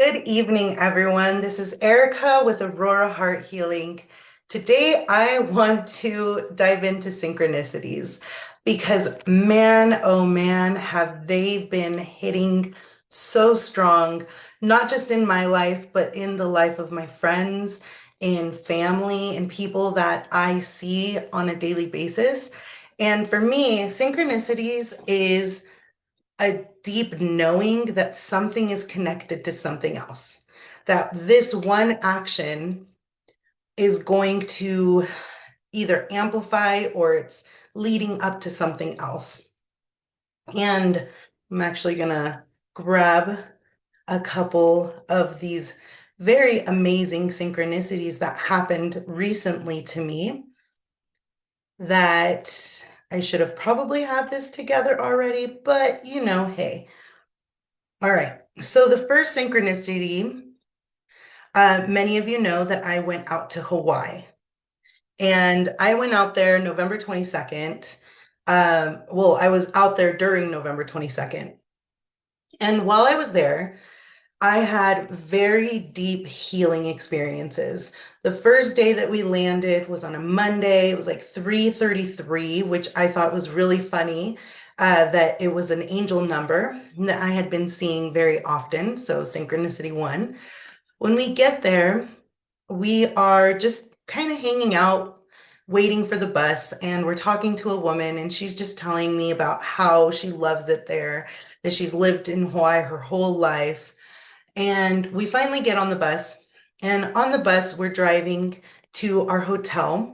Good evening, everyone. This is Erica with Aurora Heart Healing. Today, I want to dive into synchronicities because, man, oh man, have they been hitting so strong, not just in my life, but in the life of my friends and family and people that I see on a daily basis. And for me, synchronicities is a deep knowing that something is connected to something else, that this one action is going to either amplify or it's leading up to something else. And I'm actually going to grab a couple of these very amazing synchronicities that happened recently to me that I should have probably had this together already, but hey. All right. So the first synchronicity, many of you know that I went out to Hawaii. And I went out there November 22nd. Well, I was out there during November 22nd. And while I was there, I had very deep healing experiences. The first day that we landed was on a Monday. It was like 3:33, which I thought was really funny, that it was an angel number that I had been seeing very often. So synchronicity one. When we get there, we are just kind of hanging out, waiting for the bus, and we're talking to a woman, and she's just telling me about how she loves it there, that she's lived in Hawaii her whole life. And we finally get on the bus. And on the bus, we're driving to our hotel.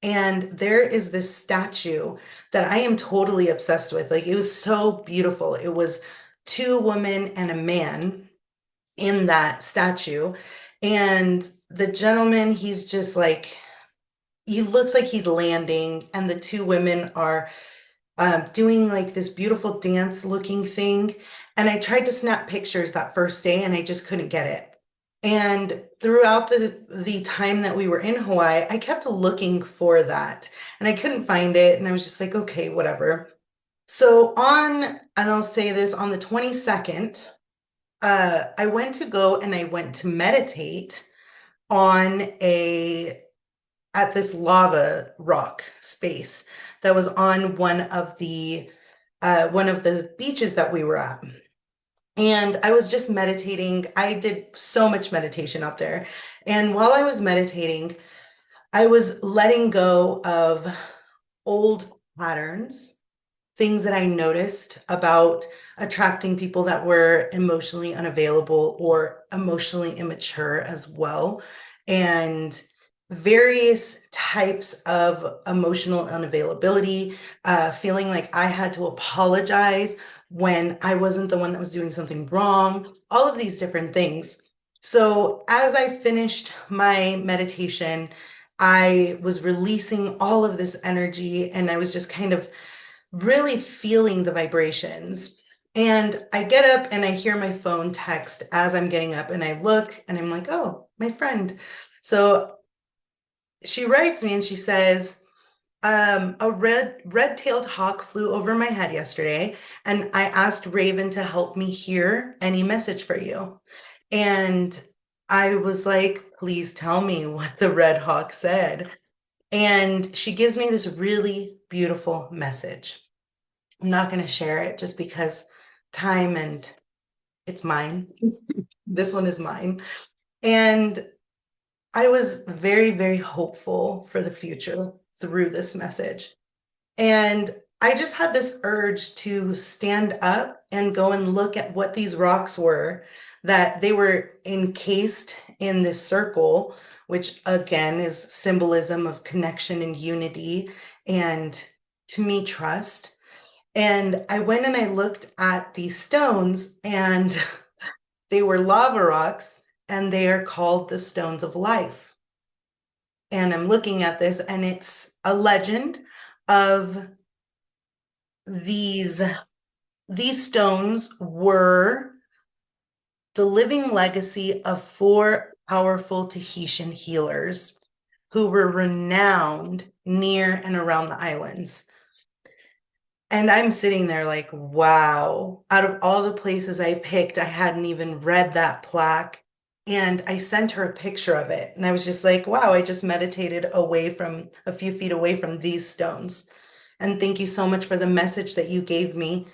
And there is this statue that I am totally obsessed with. Like, it was so beautiful. It was two women and a man in that statue. And the gentleman, he's just like, he looks like he's landing, and the two women are doing like this beautiful dance looking thing. And I tried to snap pictures that first day and I just couldn't get it. And throughout the time that we were in Hawaii, I kept looking for that and I couldn't find it. And I was just like, okay, whatever. So and I'll say this, on the 22nd, I went to go and I went to meditate on at this lava rock space that was on one of the beaches that we were at. And I was just meditating. I did so much meditation out there. And while I was meditating, I was letting go of old patterns, things that I noticed about attracting people that were emotionally unavailable or emotionally immature as well, and various types of emotional unavailability, feeling like I had to apologize when I wasn't the one that was doing something wrong, all of these different things. So, as I finished my meditation, I was releasing all of this energy and I was just kind of really feeling the vibrations. And I get up and I hear my phone text as I'm getting up, and I look and I'm like, oh, my friend. So she writes me and she says, a red-tailed hawk flew over my head yesterday, and I asked Raven to help me hear any message for you. And I was like, please tell me what the red hawk said. And she gives me this really beautiful message. I'm not going to share it just because time, and it's mine. This one is mine. And I was very, very hopeful for the future through this message. And I just had this urge to stand up and go and look at what these rocks were, that they were encased in this circle, which again is symbolism of connection and unity, and to me, trust. And I went and I looked at these stones, and they were lava rocks, and they are called the stones of life. And I'm looking at this, and it's a legend of these these stones were the living legacy of four powerful Tahitian healers who were renowned near and around the islands. And I'm sitting there like, wow, out of all the places I picked, I hadn't even read that plaque. And I sent her a picture of it. And I was just like, wow, I just meditated away from a few feet away from these stones. And thank you so much for the message that you gave me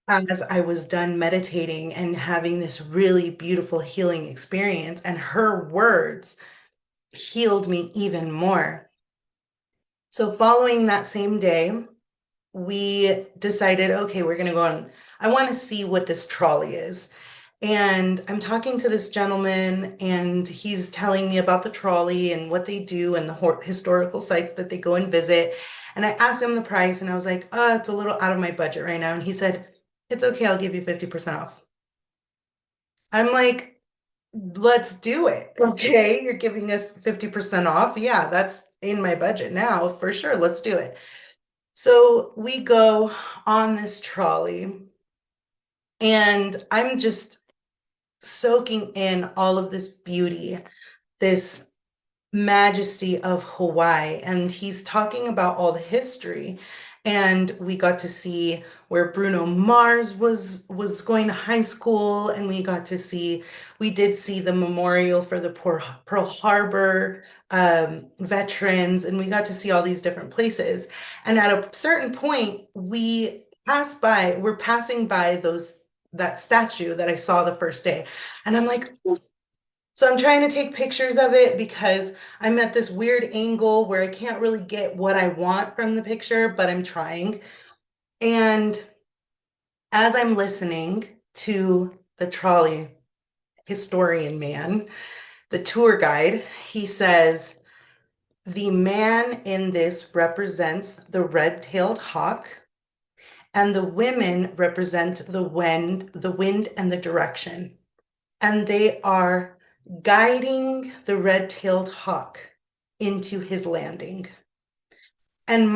as I was done meditating and having this really beautiful healing experience. And her words healed me even more. So, following that same day, we decided, okay, we're going to go on. I want to see what this trolley is. And I'm talking to this gentleman, and he's telling me about the trolley and what they do and the historical sites that they go and visit. And I asked him the price, and I was like, it's a little out of my budget right now. And he said, it's okay, I'll give you 50% off. I'm like, let's do it. Okay, you're giving us 50% off. Yeah, that's in my budget now for sure. Let's do it. So we go on this trolley, and I'm just soaking in all of this beauty, this majesty of Hawaii. And he's talking about all the history. And we got to see where Bruno Mars was going to high school, and we did see the memorial for the Pearl Harbor veterans, and we got to see all these different places. And at a certain point, we're passing by that statue that I saw the first day. And I'm like, so I'm trying to take pictures of it because I'm at this weird angle where I can't really get what I want from the picture, but I'm trying. And as I'm listening to the trolley historian man, the tour guide, he says, the man in this represents the red-tailed hawk, and the women represent the wind and the direction. And they are guiding the red-tailed hawk into his landing. And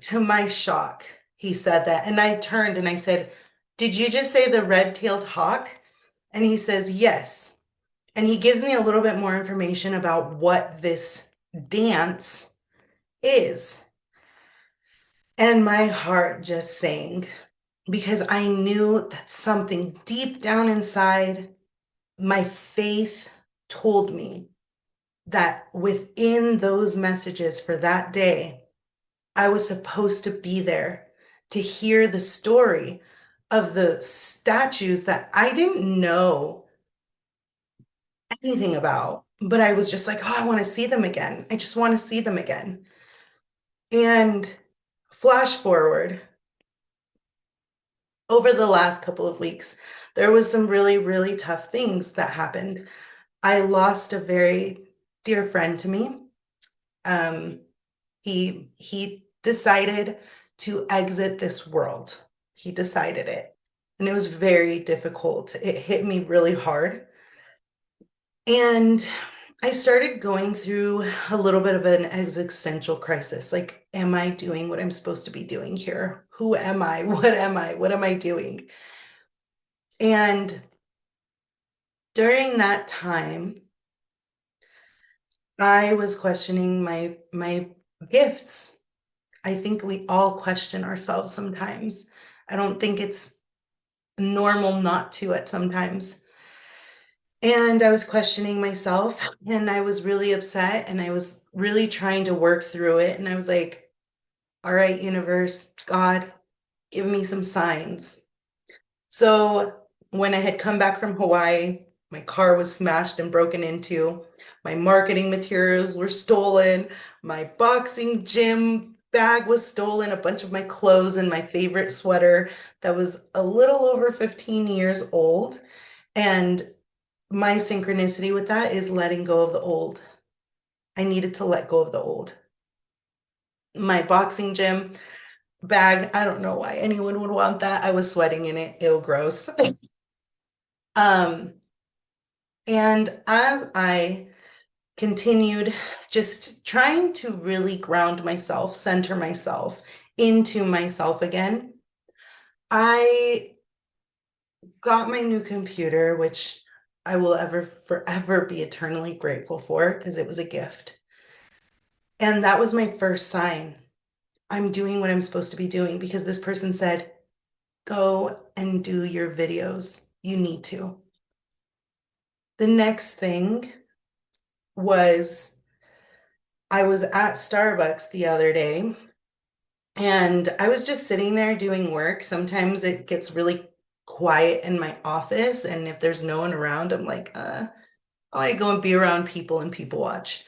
to my shock, he said that. And I turned and I said, did you just say the red-tailed hawk? And he says, yes. And he gives me a little bit more information about what this dance is. And my heart just sank because I knew that something deep down inside, my faith told me that within those messages for that day, I was supposed to be there to hear the story of the statues that I didn't know anything about. But I was just like, oh, I want to see them again. I just want to see them again. And flash forward over the last couple of weeks, there was some really, really tough things that happened. I lost a very dear friend to me. Um, he decided to exit this world. He decided it. And it was very difficult. It hit me really hard. And I started going through a little bit of an existential crisis. Like, am I doing what I'm supposed to be doing here? Who am I? What am I? What am I doing? And during that time, I was questioning my gifts. I think we all question ourselves sometimes. I don't think it's normal not to at sometimes. And I was questioning myself, and I was really upset, and I was really trying to work through it. And I was like, all right, universe, God, give me some signs. So when I had come back from Hawaii, my car was smashed and broken into. My marketing materials were stolen. My boxing gym bag was stolen. A bunch of my clothes and my favorite sweater that was a little over 15 years old. And my synchronicity with that is letting go of the old. I needed to let go of the old. My boxing gym bag, I don't know why anyone would want that. I was sweating in it. Ew, gross. Um, and as I continued just trying to really ground myself, center myself into myself again, I got my new computer, which I will ever forever be eternally grateful for because it was a gift. And that was my first sign. I'm doing what I'm supposed to be doing because this person said, go and do your videos. You need to. The next thing was I was at Starbucks the other day and I was just sitting there doing work. Sometimes it gets really quiet in my office, and if there's no one around, I'm like, I want to go and be around people and people watch.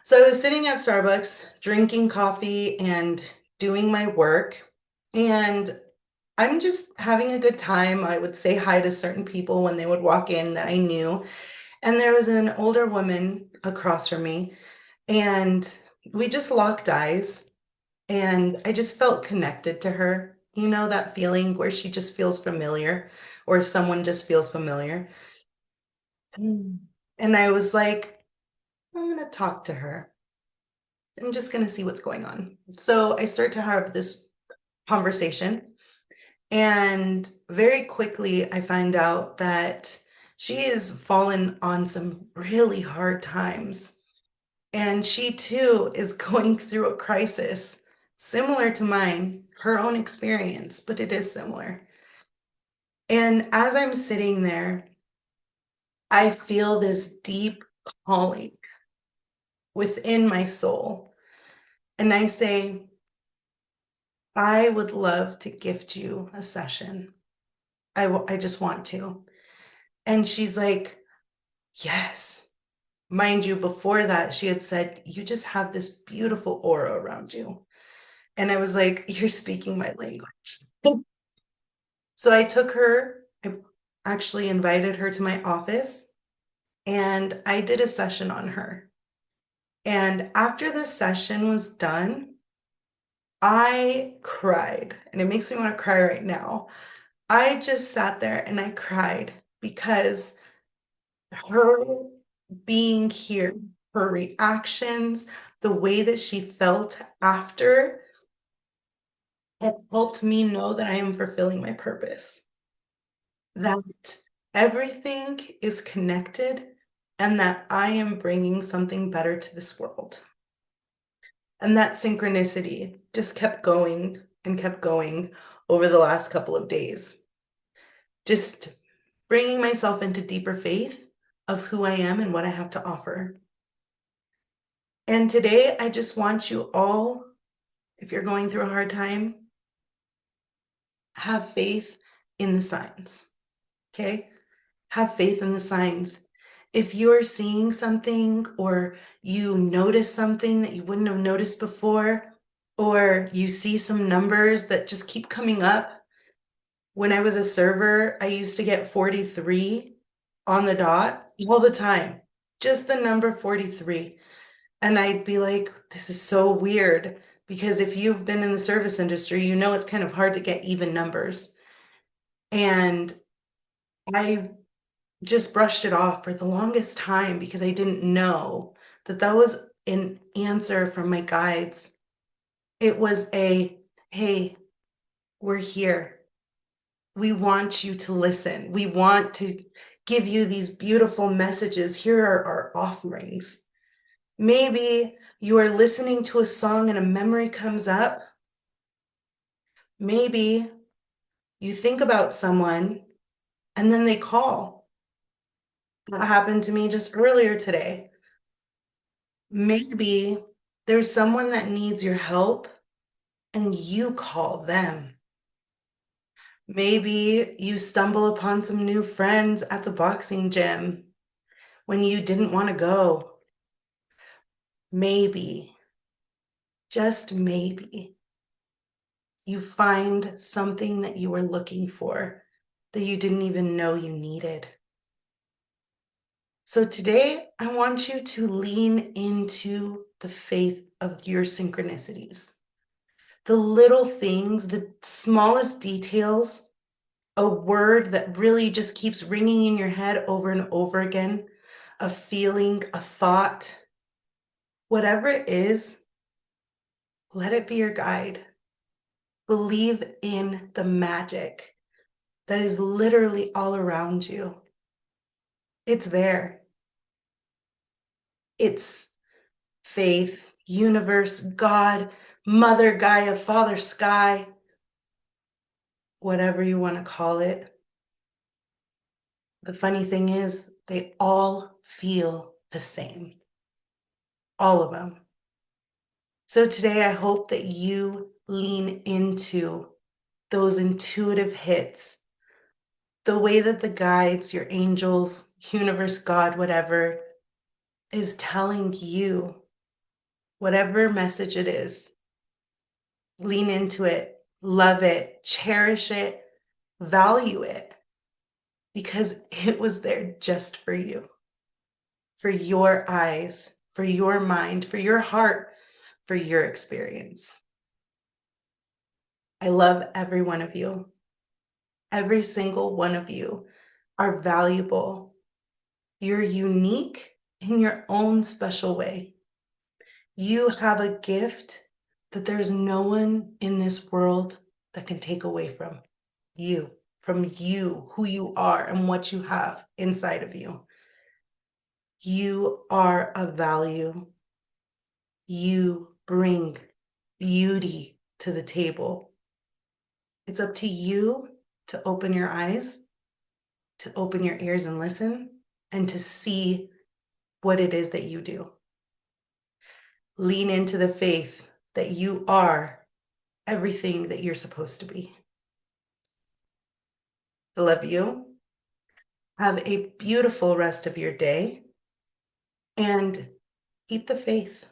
So I was sitting at Starbucks drinking coffee and doing my work, and I'm just having a good time. I would say hi to certain people when they would walk in that I knew. And there was an older woman across from me, and we just locked eyes, and I just felt connected to her. You know, that feeling where she just feels familiar, or someone just feels familiar. Mm. And I was like, I'm going to talk to her. I'm just going to see what's going on. So I start to have this conversation, and very quickly I find out that she has fallen on some really hard times. And she too is going through a crisis similar to mine, her own experience, but it is similar. And as I'm sitting there, I feel this deep calling within my soul. And I say, I would love to gift you a session. I just want to. And she's like, yes. Mind you, before that, she had said, you just have this beautiful aura around you. And I was like, you're speaking my language. So I took her, I actually invited her to my office, and I did a session on her. And after the session was done, I cried, and it makes me want to cry right now. I just sat there and I cried because her being here, her reactions, the way that she felt after, it helped me know that I am fulfilling my purpose, that everything is connected, and that I am bringing something better to this world. And that synchronicity just kept going and kept going over the last couple of days. Just bringing myself into deeper faith of who I am and what I have to offer. And today, I just want you all, if you're going through a hard time, have faith in the signs. Okay? Have faith in the signs. If you're seeing something or you notice something that you wouldn't have noticed before, or you see some numbers that just keep coming up. When I was a server, I used to get 43 on the dot all the time, just the number 43. And I'd be like, this is so weird, because if you've been in the service industry, you know it's kind of hard to get even numbers. And I just brushed it off for the longest time because I didn't know that that was an answer from my guides. It was a, hey, we're here. We want you to listen. We want to give you these beautiful messages. Here are our offerings. Maybe you are listening to a song and a memory comes up. Maybe you think about someone and then they call. That happened to me just earlier today. Maybe there's someone that needs your help and you call them. Maybe you stumble upon some new friends at the boxing gym when you didn't want to go. Maybe, just maybe, you find something that you were looking for that you didn't even know you needed. So today, I want you to lean into the faith of your synchronicities. The little things, the smallest details, a word that really just keeps ringing in your head over and over again, a feeling, a thought, whatever it is, let it be your guide. Believe in the magic that is literally all around you. It's there. It's faith, universe, God, Mother Gaia, Father Sky, whatever you want to call it. The funny thing is, they all feel the same. All of them. So today, I hope that you lean into those intuitive hits, the way that the guides, your angels, universe, God, whatever, is telling you, whatever message it is. Lean into it, love it, cherish it, value it, because it was there just for you, for your eyes, for your mind, for your heart, for your experience. I love every one of you. Every single one of you are valuable. You're unique in your own special way. You have a gift that there's no one in this world that can take away from you, who you are, and what you have inside of you. You are of value. You bring beauty to the table. It's up to you to open your eyes, to open your ears and listen, and to see what it is that you do. Lean into the faith that you are everything that you're supposed to be. I love you. Have a beautiful rest of your day and keep the faith.